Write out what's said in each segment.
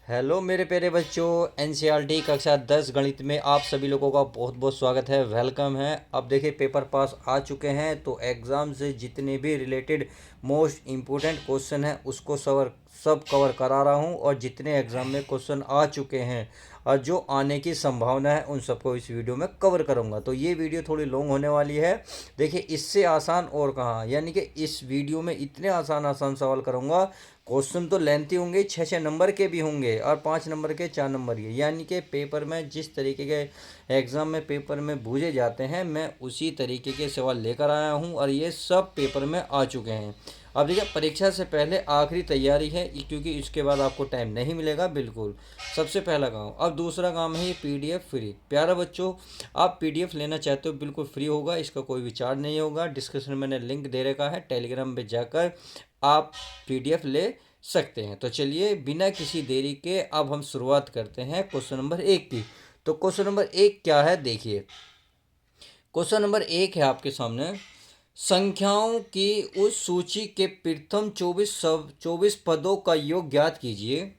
Hello मेरे प्यारे बच्चों। एनसीईआरटी कक्षा 10 गणित में आप सभी लोगों का बहुत बहुत स्वागत है, वेलकम है। अब देखिए पेपर पास आ चुके हैं तो एग्ज़ाम से जितने भी रिलेटेड मोस्ट इम्पोर्टेंट क्वेश्चन हैं उसको सब कवर करा रहा हूं, और जितने एग्ज़ाम में क्वेश्चन आ चुके हैं और जो आने की संभावना है उन सबको इस वीडियो में कवर करूंगा। तो ये वीडियो थोड़ी लॉन्ग होने वाली है। देखिए इससे आसान और कहाँ, यानी कि इस वीडियो में इतने आसान आसान सवाल करूंगा। क्वेश्चन तो लेंथी होंगे, 6-6 नंबर के भी होंगे और 5 नंबर के 4 नंबर के, यानी कि पेपर में जिस तरीके के एग्ज़ाम में पेपर में पूछे जाते हैं मैं उसी तरीके के सवाल लेकर आया हूं, और ये सब पेपर में आ चुके हैं। अब देखिए परीक्षा से पहले आखिरी तैयारी है, क्योंकि इसके बाद आपको टाइम नहीं मिलेगा बिल्कुल। सबसे पहला काम। अब दूसरा काम है ये पीडीएफ फ्री। प्यारा बच्चों, आप पीडीएफ लेना चाहते हो बिल्कुल फ्री होगा, इसका कोई विचार नहीं होगा। डिस्क्रिप्शन में मैंने लिंक दे रखा है, टेलीग्राम पे जाकर आप पीडीएफ ले सकते हैं। तो चलिए बिना किसी देरी के अब हम शुरुआत करते हैं क्वेश्चन नंबर 1 की। तो क्वेश्चन नंबर 1 क्या है, देखिए। क्वेश्चन नंबर 1 है आपके सामने। संख्याओं की उस सूची के प्रथम 24 पदों का योग ज्ञात कीजिए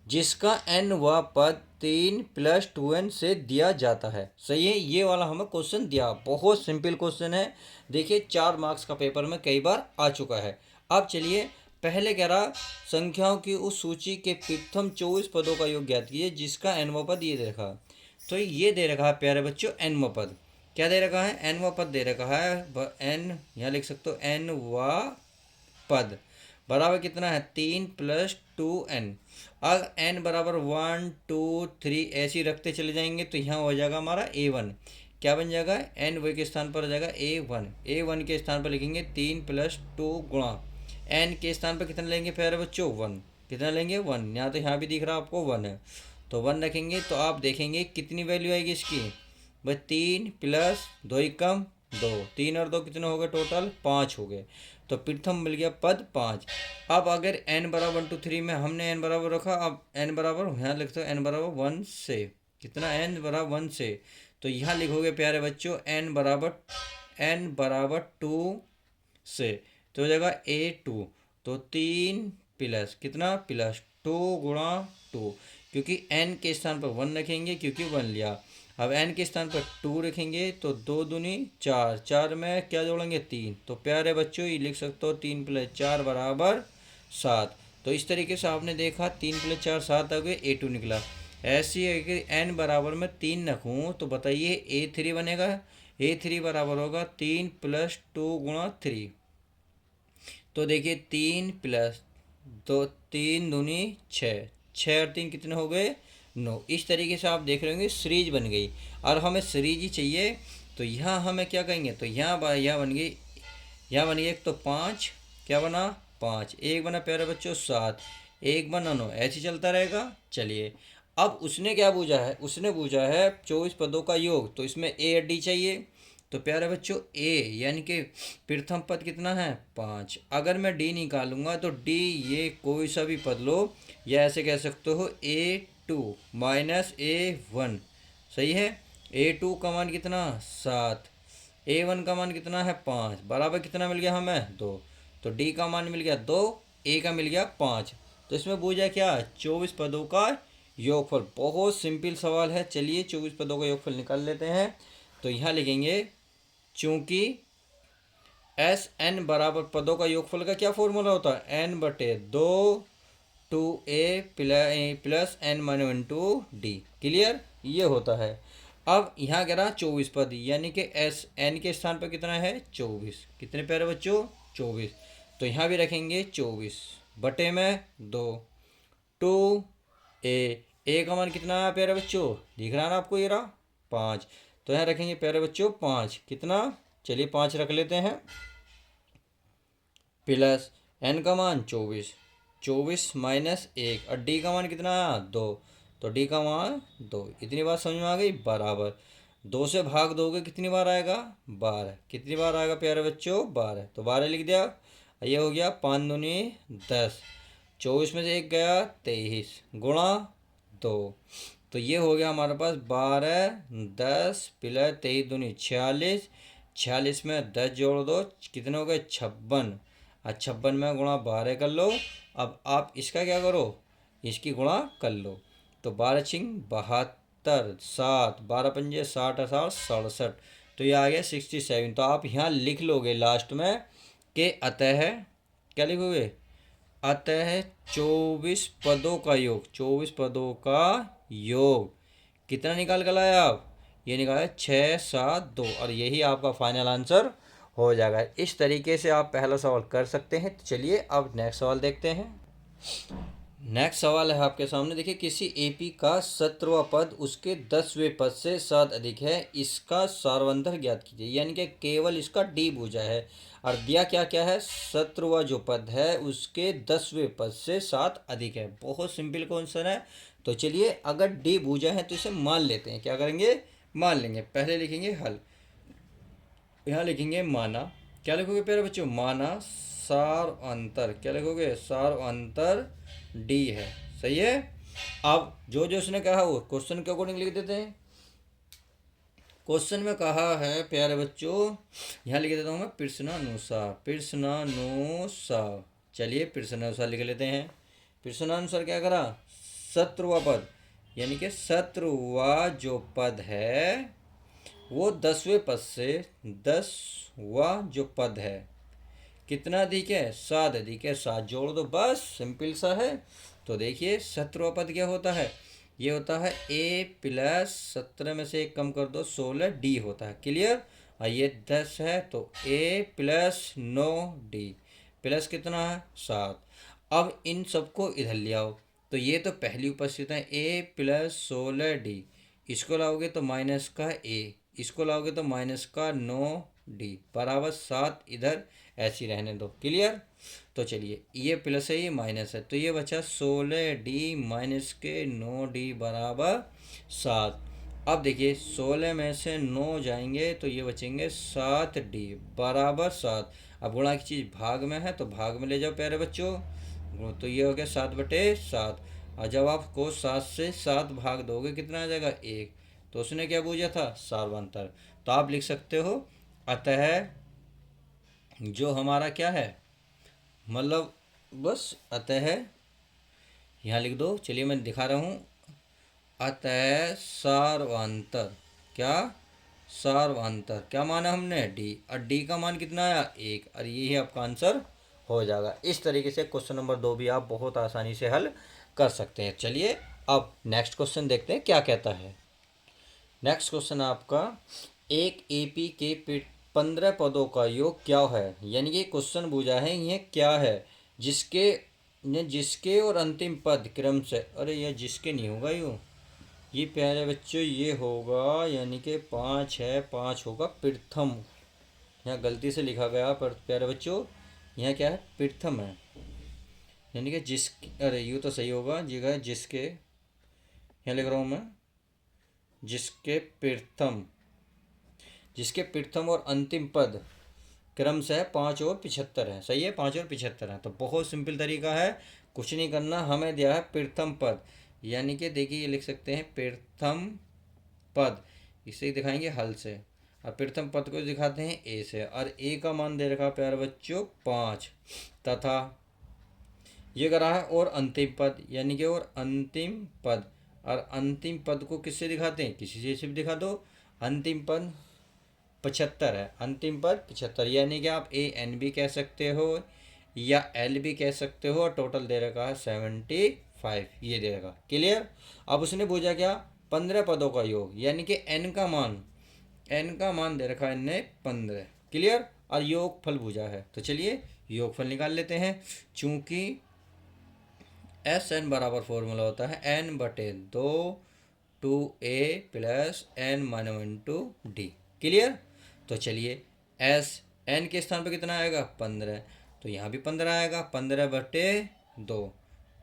जिसका n व पद 3 + 2n से दिया जाता है। सही है, ये वाला हमें क्वेश्चन दिया, बहुत सिंपल क्वेश्चन है। देखिए 4 मार्क्स का पेपर में कई बार आ चुका है। अब चलिए पहले कह रहा संख्याओं की उस सूची के प्रथम 24 पदों का योग ज्ञात कीजिए जिसका nवां पद ये दे रखा। तो ये दे रखा है प्यारे बच्चों nवां पद। क्या दे रखा है? nवां पद दे रखा है। n यहाँ लिख सकते हो, nवां पद बराबर कितना है? 3 + 2n। अगर n बराबर 1 2 3 ऐसे ही रखते चले जाएंगे तो यहाँ हो जाएगा हमारा a1। क्या बन जाएगा? n वे के स्थान पर हो जाएगा a1। a1 के स्थान पर लिखेंगे 3 + 2 गुणा n के स्थान पर कितना लेंगे प्यारे बच्चों? 1। कितना लेंगे? 1। यहाँ तो यहाँ भी दिख रहा है आपको 1 है, तो 1 रखेंगे तो आप देखेंगे कितनी वैल्यू आएगी इसकी। भाई 3 + 2 कम 2, 3 और 2 कितने हो गए? टोटल 5 हो गए। तो प्रथम मिल गया पद 5। अब अगर n बराबर 1 2 3 में हमने n बराबर रखा, अब n बराबर यहाँ लिखते हो n बराबर 1 से। कितना? n बराबर 1 से। तो यहाँ लिखोगे प्यारे बच्चों n बराबर 2 से, तो हो जाएगा a2। तो 3 प्लस कितना? +2 गुणा 2, क्योंकि n के स्थान पर 1 रखेंगे क्योंकि 1 लिया। अब n के स्थान पर 2 रखेंगे तो 2 दूनी 4, 4 में क्या जोड़ेंगे? 3। तो प्यारे बच्चों ये लिख सकते हो 3 + 4 बराबर 7। तो इस तरीके से आपने देखा 3 + 4 7 आ गए, a2 निकला। ऐसी अगर n बराबर में 3 रखूँ तो बताइए a3 बनेगा। a3 बराबर होगा 3 + 2 गुणा 3। तो देखिए 3 + 2, 3 दूनी 6, 6 और 3 कितने हो गए? 9। इस तरीके से आप देख रहे होंगे सीरीज बन गई। और हमें सीरीज ही चाहिए तो यहाँ हमें क्या कहेंगे? तो यहाँ बन गई, यहाँ बन गई एक तो 5, क्या बना? 5। एक बना प्यारे बच्चों 7, एक बना 9, ऐसे चलता रहेगा। चलिए अब उसने क्या पूछा है? उसने पूछा है 24 पदों का योग, तो इसमें ए और डी चाहिए। तो प्यारे बच्चों ए यानी कि प्रथम पद कितना है? 5। अगर मैं डी निकालूंगा तो डी ये कोई सा भी पद लो, या ऐसे कह सकते हो a2 - a1। सही है। a2 का मान कितना? 7। a1 का मान कितना है? 5। बराबर कितना मिल गया हमें? 2। तो डी का मान मिल गया 2, ए का मिल गया 5। तो इसमें पूछा क्या? 24 पदों का योगफल। बहुत सिंपल सवाल है। चलिए 24 पदों का योगफल निकाल लेते हैं। तो यहाँ लिखेंगे चूंकि n बराबर पदों का योगफल का क्या फॉर्मूला होता है? n/2 2a plus n - 1/2d। Clear? ये होता है। अब यहाँ कह रहा 24 पद, यानी कि n के स्थान पर कितना है? 24। कितने प्यारे बच्चों? 24। तो यहाँ भी रखेंगे 24 बटे में 2 2a का मान कितना है प्यारे बच्चों? दिख रहा है ना आपको? ये रहा 5। तो यहाँ रखेंगे प्यारे बच्चों 5। कितना? चलिए 5 रख लेते हैं, प्लस n का मान 24, 24 - 1, और d का मान कितना? 2। तो d का मान 2। इतनी बात समझ में आ गई? बराबर 2 से भाग दोगे कितनी बार आएगा? 12। कितनी बार आएगा प्यारे बच्चों? 12। तो 12 लिख दिया। ये हो गया 5 दूनी 10, 24 में से 1 गया 23 गुणा 2। तो ये हो गया हमारे पास 12 10 प्लस 23 दूनी 46, 46 में 10 जोड़ दो, कितने हो गए? 56। 56 में गुणा 12 कर लो। अब आप इसका क्या करो? इसकी गुणा कर लो। तो 12×6 = 72, 7, 12×5 = 60, 68, तो ये आ गया 67। तो आप यहाँ लिख लोगे लास्ट में कि अतः, क्या लिखोगे, अतः 24 पदों का योग, 24 पदों का योग कितना निकाल कर लाए आप, ये निकाला 672, और यही आपका फाइनल आंसर हो जाएगा। इस तरीके से आप पहला सवाल कर सकते हैं। तो चलिए अब नेक्स्ट सवाल देखते हैं। नेक्स्ट सवाल है आपके सामने, देखिए, किसी एपी का 17वां पद उसके 10वें पद से 7 अधिक है, इसका सारवंतर ज्ञात कीजिए। यानी कि केवल इसका डी भुजा है, और दिया क्या क्या है, 17वां जो पद है उसके 10वें पद से 7 अधिक है। बहुत सिंपल क्वेश्चन है। तो चलिए, अगर डी भुजा है तो इसे मान लेते हैं। क्या करेंगे, मान लेंगे। पहले लिखेंगे हल, यहाँ लिखेंगे माना, क्या लिखोगे प्यारे बच्चों, माना सार अंतर, क्या लिखोगे, सार अंतर डी है। सही है। अब जो जो उसने कहा वो क्वेश्चन के अकॉर्डिंग लिख देते हैं। क्वेश्चन में कहा है प्यारे बच्चों, यहाँ लिख देता हूँ मैं, प्रश्नानुसार, प्रश्नानुसार। चलिए प्रश्नानुसार लिख लेते हैं। प्रश्नानुसार क्या करा, 17वां पद, यानी कि 17वां जो पद है वो 10वें पद से, 10वां जो पद है कितना अधिक है, 7 अधिक है। 7 जोड़ दो, बस सिंपल सा है। तो देखिए 17वां पद क्या होता है, ये होता है a प्लस 17 में से 1 कम कर दो, 16 डी होता है। क्लियर। और ये 10 है तो a प्लस 9 डी प्लस कितना है, 7। अब इन सबको इधर ले आओ, तो ये तो पहली उपस्थित है, a प्लस 16 डी, इसको लाओगे तो माइनस का a, इसको लाओगे तो माइनस का 9 डी बराबर 7, इधर ऐसी रहने दो। क्लियर। तो चलिए, ये प्लस है ये माइनस है, तो ये बचा 16d माइनस के 9d बराबर 7। अब देखिए 16 में से 9 जाएंगे तो ये बचेंगे 7d बराबर 7। अब गुणा की चीज़ भाग में है तो भाग में ले जाओ प्यारे बच्चों, तो ये हो गया 7/7। और जब आपको 7 से 7 भाग दोगे कितना आ जाएगा, 1। तो उसने क्या पूछा था, सारवंतर। तो आप लिख सकते हो, अतः जो हमारा क्या है, मतलब बस अतः यहाँ लिख दो। चलिए मैं दिखा रहा हूँ, अतः सारवांतर, क्या, सारवांतर क्या माना हमने, डी, और डी का मान कितना आया, 1, और यही आपका आंसर हो जाएगा। इस तरीके से क्वेश्चन नंबर 2 भी आप बहुत आसानी से हल कर सकते हैं। चलिए अब नेक्स्ट क्वेश्चन देखते हैं क्या कहता है। नेक्स्ट क्वेश्चन आपका, एक एपी के 15 पदों का योग क्या है। यानी कि क्वेश्चन पूछा है ये क्या है, जिसके और अंतिम पद क्रम से, अरे यह जिसके नहीं होगा ये प्यारे बच्चों ये होगा, यानी कि 5 है, 5 होगा प्रथम। यहाँ गलती से लिखा गया पर प्यारे बच्चों यहाँ क्या है, प्रथम है, यानी कि जिस, अरे यूँ तो सही होगा जी, जिसके, यहाँ लिख रहा हूँ मैं, जिसके प्रथम और अंतिम पद क्रम से 5 और 75 है। सही है, 5 और 75 है। तो बहुत सिंपल तरीका है, कुछ नहीं करना, हमें दिया है प्रथम पद, यानी कि देखिए ये लिख सकते हैं प्रथम पद, इसे दिखाएंगे हल से, और प्रथम पद को दिखाते हैं ए से, और ए का मान दे रखा प्यारे बच्चों 5, तथा ये करा है और अंतिम पद, यानी कि और अंतिम पद, और अंतिम पद को किससे दिखाते हैं, किसी से भी दिखा दो। अंतिम पद 75 है, अंतिम पद 75, यानी कि आप AN भी कह सकते हो या L भी कह सकते हो, और टोटल दे रखा है 75, ये दे रखा। क्लियर। अब उसने पूछा क्या, 15 पदों का योग, यानी कि N का मान दे रखा है इनने 15। क्लियर। और योग फल पूछा है, तो चलिए योग फल निकाल लेते हैं। चूंकि SN बराबर फॉर्मूला होता है N/2 2A plus N-1/2D। Clear. तो चलिए N के स्थान पर कितना आएगा, 15, तो यहाँ भी 15 आएगा, 15/2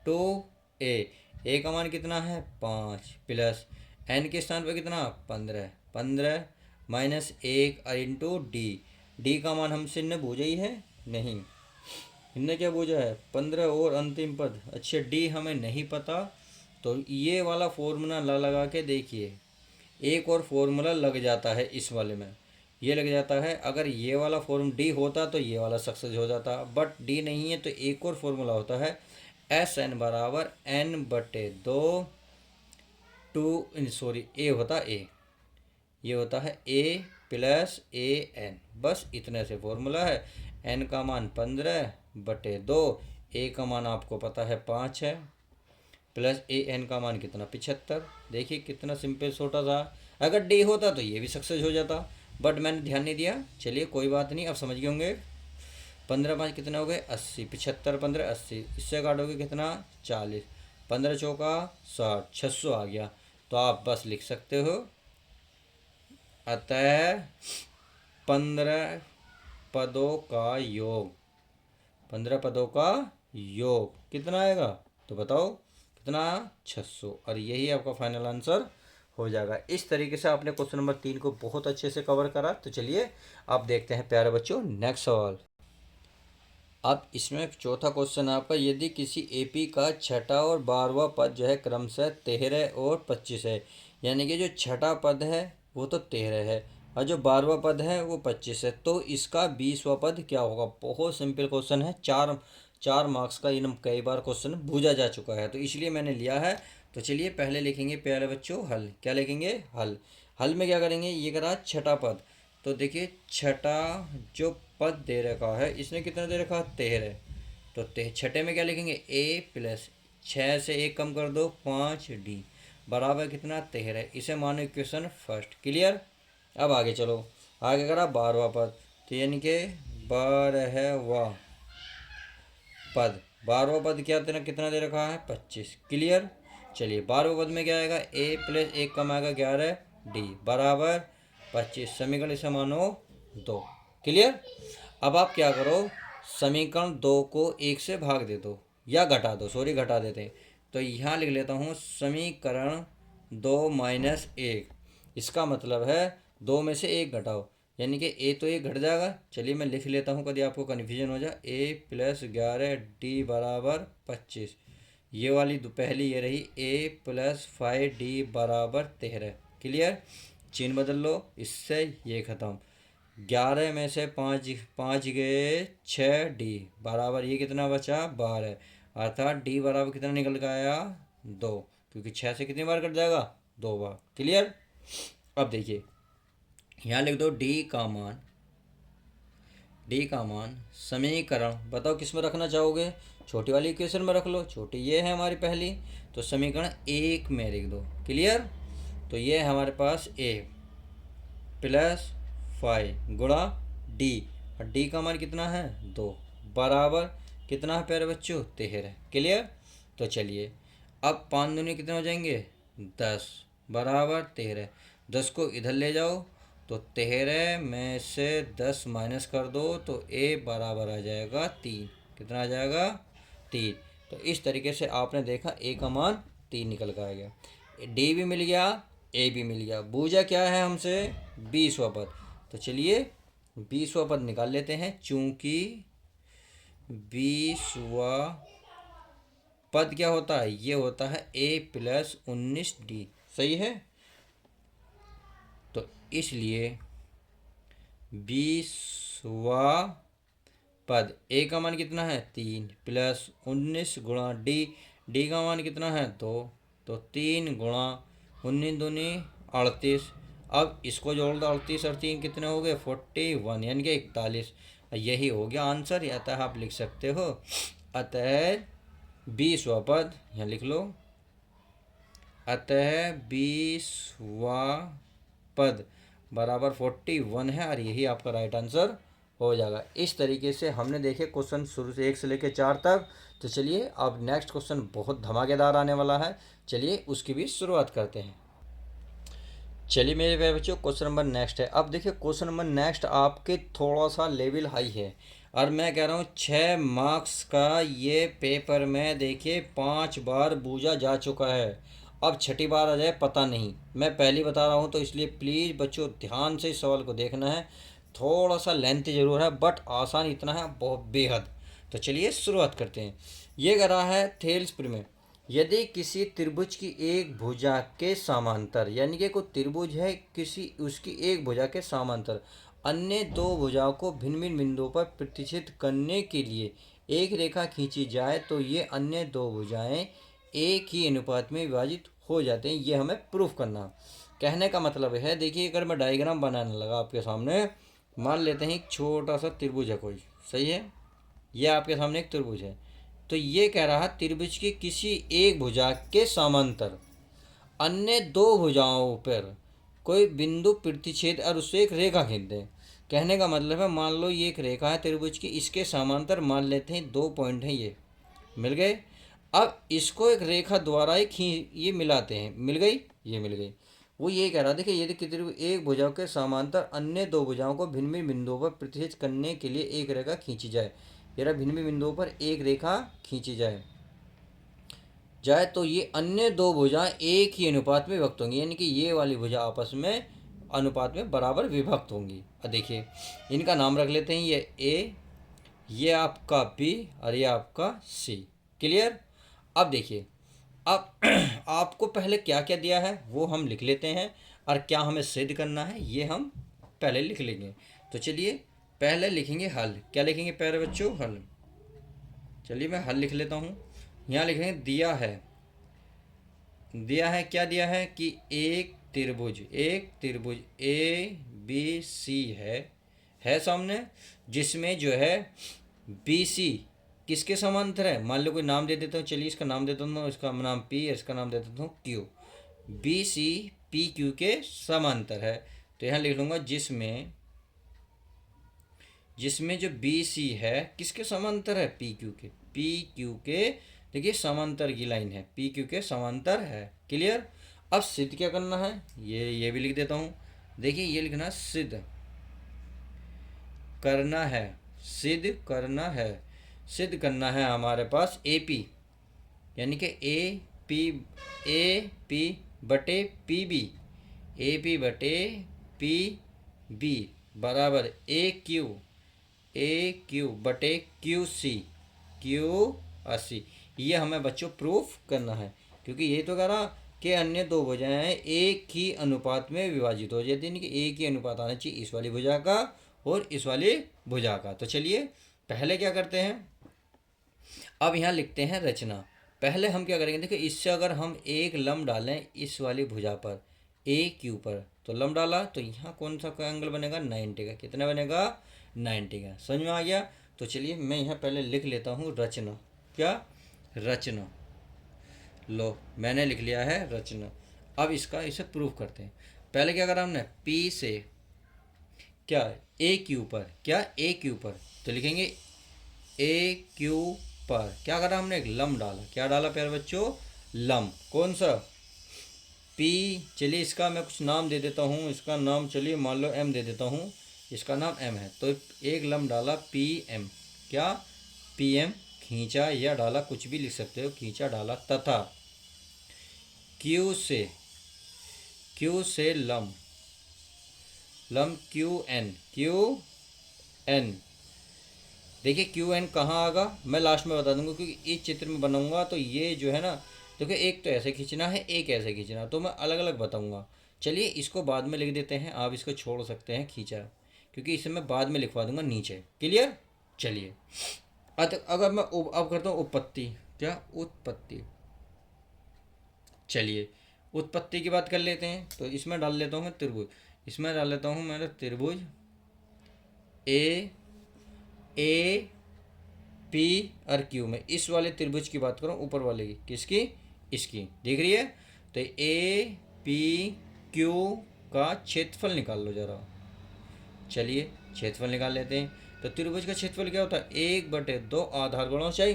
2A का मान कितना है 5, प्लस N के स्थान पर कितना 15, 15 माइनस 1 और इंटू डी का मान हमसे इनने पूछा ही है नहीं, इनने क्या पूछा है 15 और अंतिम पद। अच्छा डी हमें नहीं पता, तो ये वाला फॉर्मूला लगा के देखिए, एक और फॉर्मूला लग जाता है इस वाले में, ये लग जाता है। अगर ये वाला फॉर्म डी होता तो ये वाला सक्सेस हो जाता, बट डी नहीं है तो एक और फॉर्मूला होता है एस एन बराबर एन बटे दो टू सॉरी ए होता ए, ये होता है ए प्लस ए एन, बस इतने से फॉर्मूला है। एन का मान 15 बटे दो, ए का मान आपको पता है 5 है, प्लस ए एन का मान कितना 75। देखिए कितना सिंपल छोटा था। अगर डी होता तो ये भी सक्सेस हो जाता, बट मैंने ध्यान नहीं दिया। चलिए कोई बात नहीं, अब समझ गए होंगे। 15 5 कितना हो गए 80, 75 15 80, इससे काटोगे कितना 40, 15 चौका 60, 600 आ गया। तो आप बस लिख सकते हो अतः 15 पदों का योग, 15 पदों का योग कितना आएगा तो बताओ कितना 600, और यही आपका फाइनल आंसर हो जाएगा। इस तरीके से आपने क्वेश्चन नंबर 3 को बहुत अच्छे से कवर करा। तो चलिए आप देखते हैं प्यारे बच्चों नेक्स्ट सवाल। अब इसमें चौथा क्वेश्चन आपका, यदि किसी एपी का छठा और 12वां पद जो है क्रमशः 13 और 25 है, यानी कि जो छठा पद है वो तो 13 है और जो 12वां पद है वो 25 है, तो इसका 20वां पद क्या होगा। बहुत सिंपल क्वेश्चन है, चार चार मार्क्स का इन कई बार क्वेश्चन पूछा जा चुका है, तो इसलिए मैंने लिया है। तो चलिए पहले लिखेंगे प्यारे बच्चों हल। क्या लिखेंगे हल। हल में क्या करेंगे, ये करा छठा पद, तो देखिए छठा जो पद दे रखा है इसने कितना दे रखा है 13, तो छठे में क्या लिखेंगे ए प्लस 6 से 1 कम कर दो 5 डी बराबर कितना 13, इसे मानो इक्वेशन फर्स्ट। क्लियर। अब आगे चलो, आगे करा 12वां पद, तो यानी कि 12वां पद, 12वां पद क्या तेरा कितना दे रखा है 25। क्लियर। चलिए 12वें पद में क्या आएगा ए प्लस 1 कम आएगा 11 डी बराबर 25, समीकरण इसे मानो 2। क्लियर। अब आप क्या करो, समीकरण 2 को 1 से भाग दे दो या घटा दो, सॉरी घटा देते हैं, तो यहाँ लिख लेता हूँ समीकरण 2 माइनस 1, इसका मतलब है 2 में से 1 घटाओ, यानी कि ए तो 1 घट जाएगा। चलिए मैं लिख लेता हूँ, कभी आपको कन्फ्यूजन हो जाए, ए प्लस 11 डी बराबर 25, ये वाली पहली ये रही ए प्लस 5 डी बराबर 13। क्लियर। चिन्ह बदल लो, इससे ये खत्म, 11 में से 5 5 गए 6 डी बराबर ये कितना बचा 12, अर्थात डी बराबर कितना निकल के आया 2, क्योंकि 6 से कितनी बार कट जाएगा 2 बार। क्लियर। अब देखिए यहाँ लिख दो डी का मान समीकरण, बताओ किस में रखना चाहोगे, छोटी वाली इक्वेशन में रख लो, छोटी ये है हमारी पहली, तो समीकरण 1 में लिख दो। क्लियर। तो ये है हमारे पास ए प्लस 5 गुणा डी, और डी का मान कितना है 2 बराबर कितना है प्यारे बच्चों 13। क्लियर। तो चलिए अब 5 दूनी कितने हो जाएंगे 10 बराबर 13, 10 को इधर ले जाओ तो 13 में से 10 माइनस कर दो तो ए बराबर आ जाएगा 3, कितना आ जाएगा 3। तो इस तरीके से आपने देखा ए का मान 3 निकल कर आ गया, डी भी मिल गया ए भी मिल गया। बूझा क्या है हमसे 20वां पद, तो चलिए 20वां पद निकाल लेते हैं, चूंकि 20वां पद क्या होता है, ये होता है ए प्लस 19 डी, सही है। तो इसलिए 20वां पद ए का मान कितना है 3 प्लस 19 गुणा डी, डी का मान कितना है 2, तो 3 गुणा 19 दूनी 38, अब इसको जोड़ दो 38 और 3 कितने हो गए 41, यानी कि 41, यही हो गया आंसर। अतः आप लिख सकते हो अतः 20वां पद, यहाँ लिख लो अतः 20वां पद बराबर 41 है, और यही आपका राइट आंसर हो जाएगा। इस तरीके से हमने देखे क्वेश्चन शुरू से 1 से लेकर 4 तक। तो चलिए अब नेक्स्ट क्वेश्चन बहुत धमाकेदार आने वाला है, चलिए उसकी भी शुरुआत करते हैं। चलिए मेरे प्यारे बच्चों क्वेश्चन नंबर नेक्स्ट है। अब देखिए क्वेश्चन नंबर नेक्स्ट आपके थोड़ा सा लेवल हाई है, और मैं कह रहा हूँ 6 मार्क्स का ये पेपर में देखिए 5 बार पूछा जा चुका है, अब छठी बार आ जाए पता नहीं। मैं पहले बता रहा हूँ तो इसलिए प्लीज़ बच्चों ध्यान से इस सवाल को देखना है, थोड़ा सा लेंथ जरूर है बट आसान इतना है बहुत बेहद। तो चलिए शुरुआत करते हैं। ये कह रहा है थेल्सपुर में, यदि किसी त्रिभुज की एक भुजा के समांतर, यानी कि कोई त्रिभुज है किसी उसकी एक भुजा के समांतर अन्य दो भुजाओं को भिन्न भिन्न बिंदुओं पर प्रतिच्छेद करने के लिए एक रेखा खींची जाए तो ये अन्य दो भुजाएं एक ही अनुपात में विभाजित हो जाते हैं। ये हमें प्रूफ करना। कहने का मतलब है, देखिए अगर मैं डायग्राम बनाने लगा आपके सामने, मान लेते हैं एक छोटा सा त्रिभुज है कोई, सही है, ये आपके सामने एक त्रिभुज है। तो ये कह रहा है त्रिभुज की किसी एक भुजा के समांतर अन्य दो भुजाओं पर कोई बिंदु प्रतिच्छेद और उससे एक रेखा खींच दें। कहने का मतलब है, मान लो ये एक रेखा है त्रिभुज की, इसके समांतर मान लेते हैं 2 पॉइंट हैं, ये मिल गए। अब इसको एक रेखा द्वारा ये मिलाते हैं, मिल गई, ये मिल गई। वो ये कह रहा था कि यदि त्रिभुज एक भुजा के समांतर अन्य दो भुजाओं को भिन्न भिन्न बिंदुओं पर प्रतिच्छेद करने के लिए एक रेखा खींची जाए, यानी भिन्न भिन्न बिंदुओं पर एक रेखा खींची जाए तो ये अन्य दो भुजाएं एक ही अनुपात में विभक्त होंगी, यानी कि ये वाली भुजा आपस में अनुपात में बराबर विभक्त होंगी। अब देखिए इनका नाम रख लेते हैं, ये ए, ये आपका बी और ये आपका सी। क्लियर। अब देखिए, अब आपको पहले क्या क्या दिया है वो हम लिख लेते हैं, और क्या हमें सिद्ध करना है ये हम पहले लिख लेंगे। तो चलिए पहले लिखेंगे हल। क्या लिखेंगे पहले बच्चों? हल। चलिए मैं हल लिख लेता हूँ। यहाँ लिखेंगे दिया है, दिया है, क्या दिया है कि एक त्रिभुज ए बी सी है सामने, जिसमें जो है बी सी किसके समांतर है? मान लो कोई नाम दे देता हूँ, चलिए इसका नाम देता हूँ, इसका नाम पी, इसका नाम दे देता हूँ Q. B C P Q के समांतर है। तो यहाँ लिख लूँगा जिसमें जो बी सी है किसके समांतर है? पी क्यू के देखिए समांतर की लाइन है, पी क्यू के समांतर है। क्लियर। अब सिद्ध क्या करना है, ये भी लिख देता हूँ। देखिए ये लिखना सिद्ध करना है, सिद्ध करना है हमारे पास ए पी, यानी कि ए पी बटे पी बी बराबर ए क्यू बटे क्यू अस्सी। ये हमें बच्चों प्रूफ करना है, क्योंकि ये तो कह रहा कि अन्य दो भुजाएं एक ही अनुपात में विभाजित हो जाती है, कि एक ही अनुपात आना चाहिए इस वाली भुजा का और इस वाली भुजा का। तो चलिए पहले क्या करते हैं, अब यहाँ लिखते हैं रचना। पहले हम क्या करेंगे, देखिए इससे अगर हम एक लंब डालें इस वाली भुजा पर ए क्यू पर, तो लंब डाला तो यहाँ कौन सा एंगल बनेगा? 90 का। कितना बनेगा? 90 का। समझ में आ गया। तो चलिए मैं यहाँ पहले लिख लेता हूँ रचना। क्या? रचना। लो मैंने लिख लिया है रचना। अब इसे प्रूफ करते हैं। पहले क्या करा हमने? पी से क्या ए क्यू पर, तो लिखेंगे ए क्यू पर क्या करा हमने? एक लंब डाला। क्या डाला प्यारे बच्चों? लंब। कौन सा? पी। चलिए इसका मैं कुछ नाम दे देता हूँ, इसका नाम चलिए मान लो एम दे देता हूँ, इसका नाम एम है। तो एक लंब डाला पी एम। क्या? पी एम खींचा, या डाला, कुछ भी लिख सकते हो, खींचा डाला, तथा क्यू से लंब क्यू एन। देखिए क्यू एन कहाँ आएगा मैं लास्ट में बता दूंगा, क्योंकि इस चित्र में बनाऊंगा तो ये जो है ना, देखिए एक तो ऐसे खींचना है, एक ऐसे खींचना, तो मैं अलग अलग बताऊंगा। चलिए इसको बाद में लिख देते हैं, आप इसको छोड़ सकते हैं खींचा, क्योंकि इसे मैं बाद में लिखवा दूंगा नीचे। क्लियर। चलिए अगर मैं अब करता हूँ उत्पत्ति। क्या? उत्पत्ति। चलिए उत्पत्ति की बात कर लेते हैं। तो इसमें डाल लेता हूँ मैं त्रिभुज, इसमें डाल लेता हूँ मेरा त्रिभुज ए पी और क्यू में। इस वाले त्रिभुज की बात करूँ, ऊपर वाले की, किसकी? इसकी। दिख रही है? तो ए पी क्यू का क्षेत्रफल निकाल लो जरा। चलिए क्षेत्रफल निकाल लेते हैं। तो त्रिभुज का क्षेत्रफल क्या होता है? 1/2 आधार गुणा ऊंचाई।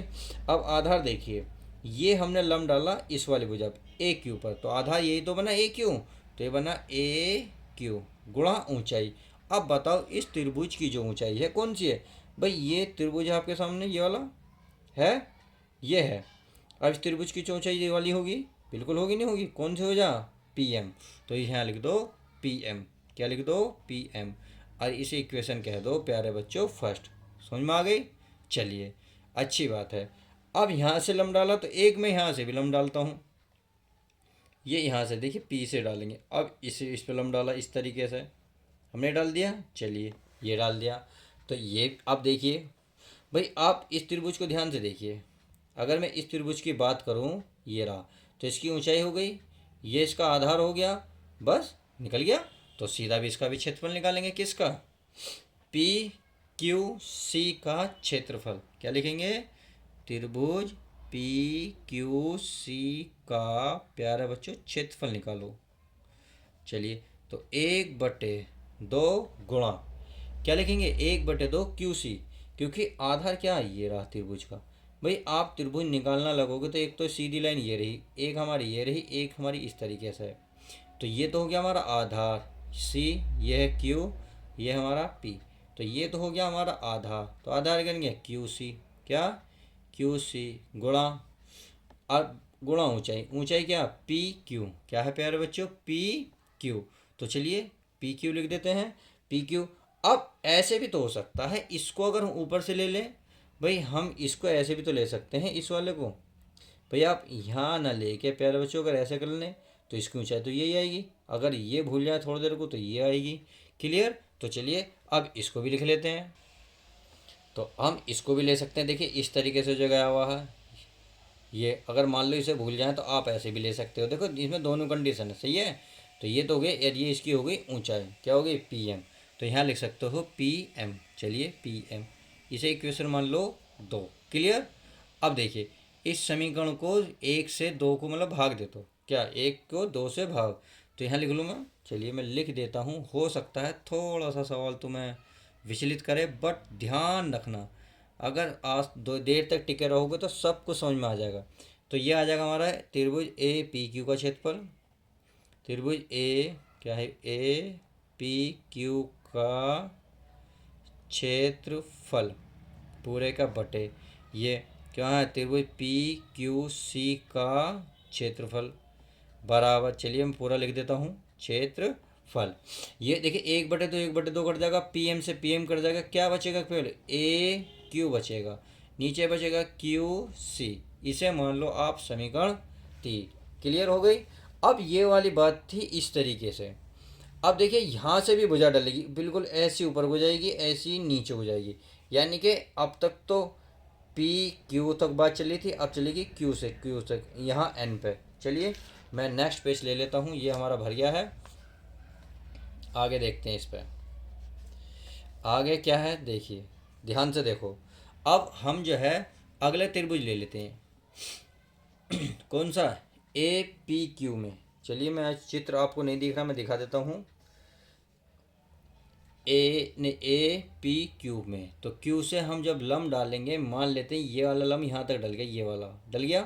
अब आधार देखिए, ये हमने लंब डाला इस वाली भुजा पर ए क्यू पर, तो आधार यही तो बना ए क्यू, तो ये बना ए क्यू गुणा ऊंचाई। अब बताओ इस त्रिभुज की जो ऊंचाई है कौन सी है? भाई ये त्रिभुज है आपके सामने, ये वाला है, ये है। अब इस त्रिभुज की जो ऊंचाई ये वाली होगी, बिल्कुल होगी, नहीं होगी? कौन सी हो जा? P M. तो यहाँ लिख दो पी एम। क्या लिख दो? P M. और इसे इक्वेशन कह दो प्यारे बच्चों फर्स्ट। समझ में आ गई? चलिए अच्छी बात है। अब यहाँ से लंब डाला तो एक में यहाँ से भी लंब डालता हूँ। ये यहाँ से देखिए पी से डालेंगे। अब इस पे लंब डाला इस तरीके से हमने डाल दिया। चलिए ये डाल दिया। तो ये अब देखिए भाई आप इस त्रिभुज को ध्यान से देखिए, अगर मैं इस त्रिभुज की बात करूं, ये रहा, तो इसकी ऊंचाई हो गई, ये इसका आधार हो गया, बस निकल गया। तो सीधा भी इसका भी क्षेत्रफल निकालेंगे, किसका, पी क्यू सी का क्षेत्रफल। क्या लिखेंगे, त्रिभुज पी क्यू सी का प्यारे बच्चों क्षेत्रफल निकालो। चलिए, तो 1/2 गुणा, क्या लिखेंगे, 1/2 क्यू सी, क्योंकि आधार क्या है, ये रहा त्रिभुज का। भाई आप त्रिभुज निकालना लगोगे तो एक तो सीधी लाइन ये रही, एक हमारी ये रही, एक हमारी इस तरीके से है। तो ये तो हो गया हमारा आधार सी, ये है क्यू, ये हमारा पी, तो ये तो हो गया हमारा आधार। तो आधार क्या लिखेंगे, क्यू सी, क्या, क्यू सी गुणा, अब गुणा ऊंचाई, ऊंचाई क्या, पी क्यू, क्या है प्यारे बच्चों, पी क्यू। तो चलिए पी क्यू लिख देते हैं, पी क्यू। अब ऐसे भी तो हो सकता है, इसको अगर हम ऊपर से ले लें, भाई हम इसको ऐसे भी तो ले सकते हैं, इस वाले को। भाई आप यहाँ ना लेके प्यारे बच्चों अगर ऐसे कर लें तो इसकी ऊंचाई तो यही आएगी, अगर ये भूल जाए थोड़ी देर को तो ये आएगी। क्लियर। तो चलिए अब इसको भी लिख लेते हैं, तो हम इसको भी ले सकते हैं। देखिए इस तरीके से जो गया हुआ है, ये अगर मान लो इसे भूल जाए तो आप ऐसे भी ले सकते हो। देखो इसमें दोनों कंडीशन है, सही है। तो ये तो हो गई, और ये इसकी हो गई ऊंचाई, क्या हो गई, पी एम। तो यहाँ लिख सकते हो पी एम। चलिए पी एम, इसे इक्वेशन मान लो 2। क्लियर। अब देखिए इस समीकरण को 1 से 2 को मतलब भाग दे, तो क्या 1 को 2 से भाग, तो यहाँ लिख लूँ मैं। चलिए मैं लिख देता हूँ, हो सकता है थोड़ा सा सवाल तुम्हें विचलित करे, बट ध्यान रखना, अगर आज दो देर तक टिके रहोगे तो सब कुछ समझ में आ जाएगा। तो ये आ जाएगा हमारा त्रिभुज ए पी क्यू का क्षेत्रफल, त्रिभुज ए क्या है, ए पी क्यू का क्षेत्रफल पूरे का बटे, ये क्या है, त्रिभुज पी क्यू सी का क्षेत्रफल बराबर, चलिए मैं पूरा लिख देता हूँ, क्षेत्रफल। ये देखिए 1/2, 1/2 कट जाएगा, पी एम से पी एम कट जाएगा, क्या बचेगा, केवल ए क्यू बचेगा, नीचे बचेगा क्यू सी। इसे मान लो आप समीकरण 3। क्लियर हो गई। अब ये वाली बात थी इस तरीके से। अब देखिए यहाँ से भी भुजा डलेगी, बिल्कुल ऐसी ऊपर हो जाएगी, ऐसी नीचे हो जाएगी, यानी कि अब तक तो पी क्यू तक बात चली थी, अब चलेगी क्यू से क्यू तक, यहाँ एन पे। चलिए मैं नेक्स्ट पेज ले लेता हूँ, ये हमारा भर गया है, आगे देखते हैं इस पर। आगे क्या है देखिए, ध्यान से देखो। अब हम जो है अगले त्रिभुज ले लेते हैं कौन सा, ए पी क्यू में। चलिए मैं आज चित्र आपको नहीं दिख रहा, मैं दिखा देता हूँ। ए पी क्यू में, तो क्यू से हम जब लम डालेंगे, मान लेते हैं ये वाला लम यहाँ तक डल गया, ये वाला डल गया,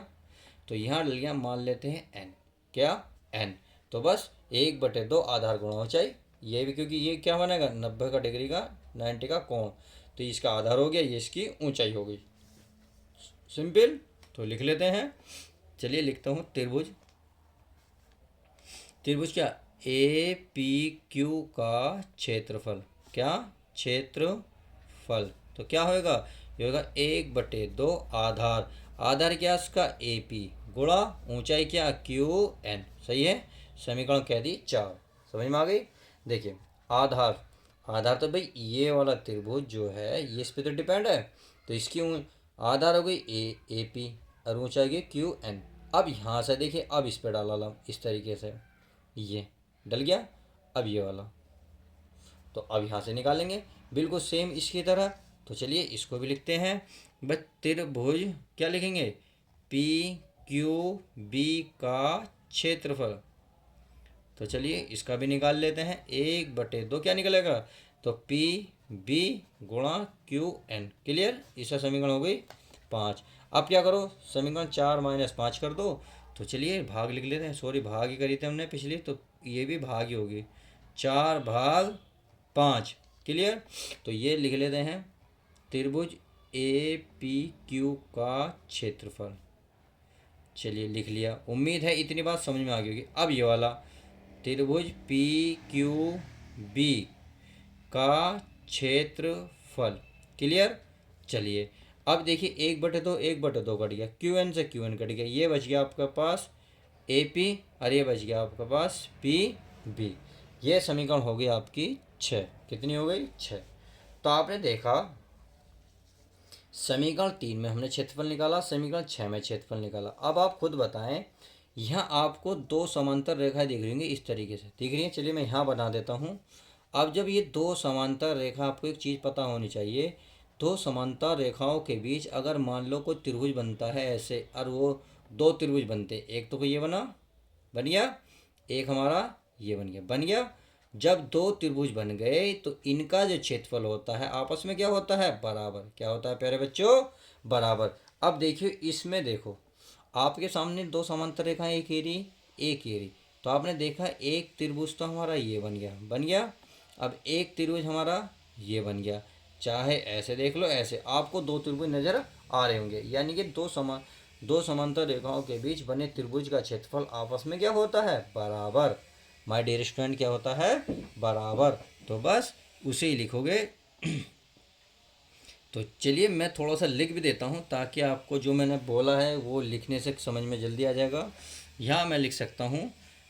तो यहाँ डल गया, मान लेते हैं एन, क्या, एन। तो बस 1/2 आधार गुणा ऊंचाई, ये भी क्योंकि ये क्या बनेगा, 90 का डिग्री का, 90 का कोण, तो इसका आधार हो गया, ये इसकी ऊंचाई हो गई। सिंपल। तो लिख लेते हैं, चलिए लिखता हूँ त्रिभुज, त्रिभुज क्या, ए पी क्यू का क्षेत्रफल, क्या, क्षेत्रफल। तो क्या होएगा, ये होगा 1/2 आधार, आधार क्या इसका, ए पी, गुणा ऊंचाई क्या, क्यू एन। सही है, समीकरण कह दी 4। समझ में आ गई। देखिए आधार, आधार तो भाई ये वाला त्रिभुज जो है ये इस पे तो डिपेंड है, तो इसकी आधार हो गई ए पी, और ऊंचाई की क्यू एन। अब यहाँ से देखिए, अब इस पे डाला ला इस तरीके से, ये डल गया, अब ये वाला, तो अब यहाँ से निकालेंगे बिल्कुल सेम इसकी तरह। तो चलिए इसको भी लिखते हैं, बस त्रिभुज क्या लिखेंगे, पी क्यू बी का क्षेत्रफल। तो चलिए इसका भी निकाल लेते हैं, 1/2 क्या निकलेगा, तो पी बी गुणा क्यू एन। क्लियर। इसका समीकरण हो गई 5। अब क्या करो, समीकरण 4 - 5 कर दो। तो चलिए भाग लिख लेते हैं, सॉरी भाग ही करी थी हमने पिछली, तो ये भी भाग ही होगी, 4/5। क्लियर। तो ये लिख लेते हैं त्रिभुज ए पी क्यू का क्षेत्रफल। चलिए लिख लिया, उम्मीद है इतनी बात समझ में आ गई होगी। अब ये वाला त्रिभुज पी क्यू बी का क्षेत्रफल। क्लियर। चलिए अब देखिए 1/2, 1/2 कट गया, क्यू एन से क्यू एन कट गया, ये बच गया आपके पास ए पी, और ये बच गया आपके पास पी बी। ये समीकरण हो गई आपकी 6। कितनी हो गई, 6। तो आपने देखा समीकरण 3 में हमने क्षेत्रफल निकाला, समीकरण 6 में क्षेत्रफल निकाला। अब आप खुद बताएं, यहाँ आपको दो समांतर रेखाएं दिख रही होंगी, इस तरीके से दिख रही हैं। चलिए मैं यहाँ बना देता हूँ। अब जब ये दो समांतर रेखा, आपको एक चीज़ पता होनी चाहिए, दो समांतर रेखाओं के बीच अगर मान लो कोई त्रिभुज बनता है ऐसे, और वो दो त्रिभुज बनते, एक तो ये बन गया, एक हमारा ये बन गया। जब दो त्रिभुज बन गए तो इनका जो क्षेत्रफल होता है आपस में क्या होता है, बराबर। क्या होता है प्यारे बच्चों, बराबर। अब देखिए इसमें, देखो आपके सामने दो समांतर रेखाएं, एक ये रही, एक ये रही। तो आपने देखा एक त्रिभुज तो हमारा ये बन गया। अब एक त्रिभुज हमारा ये बन गया। चाहे ऐसे देख लो, ऐसे आपको दो त्रिभुज नजर आ रहे होंगे। यानी कि दो समांतर रेखाओं के बीच बने त्रिभुज का क्षेत्रफल आपस में क्या होता है, बराबर। माय डियर स्टूडेंट, क्या होता है, बराबर। तो बस उसे ही लिखोगे। तो चलिए मैं थोड़ा सा लिख भी देता हूँ ताकि आपको जो मैंने बोला है वो लिखने से समझ में जल्दी आ जाएगा। यहाँ मैं लिख सकता हूँ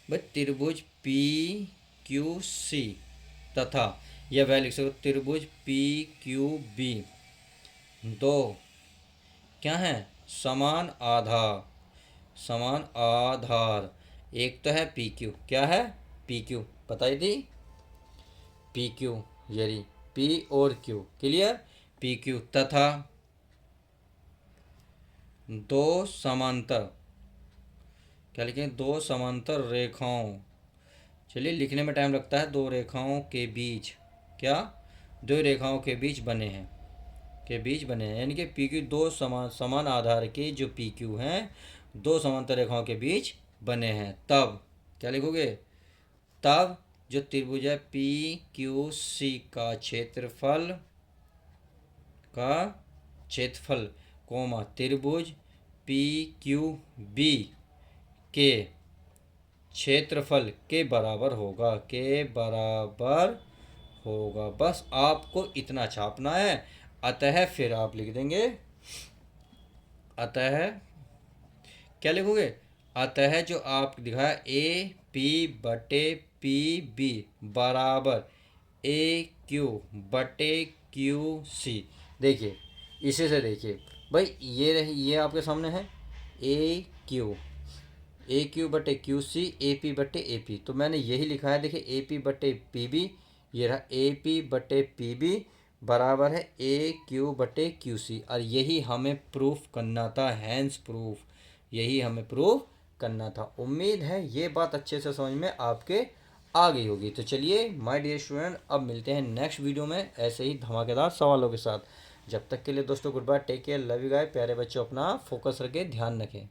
भाई, त्रिभुज पी क्यू सी तथा, यह वह लिख सकते हो, त्रिभुज पी क्यू बी दो क्या है, समान आधार। एक तो है पी क्यू, क्या है, पी क्यू बताई थी, पी क्यू, यही पी और क्यू, क्लियर, पी क्यू तथा दो समांतर, क्या लिखें, दो समांतर रेखाओं। चलिए लिखने में टाइम लगता है, दो रेखाओं के बीच, क्या, दो रेखाओं के बीच बने हैं, यानी कि पी क्यू दो समान आधार के जो पी क्यू हैं, दो समांतर रेखाओं के बीच बने हैं। तब क्या लिखोगे, तब जो त्रिभुज है पी क्यू सी का क्षेत्रफल कोमा त्रिभुज पी क्यू बी के क्षेत्रफल के बराबर होगा। बस आपको इतना छापना है। अतः फिर आप लिख देंगे, अतः क्या लिखोगे, अतः जो आप दिखाया ए पी बटे पी बी बराबर ए क्यू बटे क्यू सी। देखिए इसी से देखिए भाई, ये आपके सामने है ए क्यू बटे क्यू सी, ए पी बटे ए पी। तो मैंने यही लिखा है, देखिए ए पी बटे पी बी, ये रहा ए पी बटे पी बी बराबर है ए क्यू बटे क्यू सी। और यही हमें प्रूफ करना था, हैंस प्रूफ, यही हमें प्रूफ करना था। उम्मीद है ये बात अच्छे से समझ में आपके आ गई होगी। तो चलिए माय डियर स्टूडेंट, अब मिलते हैं नेक्स्ट वीडियो में ऐसे ही धमाकेदार सवालों के साथ। जब तक के लिए दोस्तों good bye, take care, love you guys. प्यारे बच्चों अपना फोकस रखें, ध्यान रखें।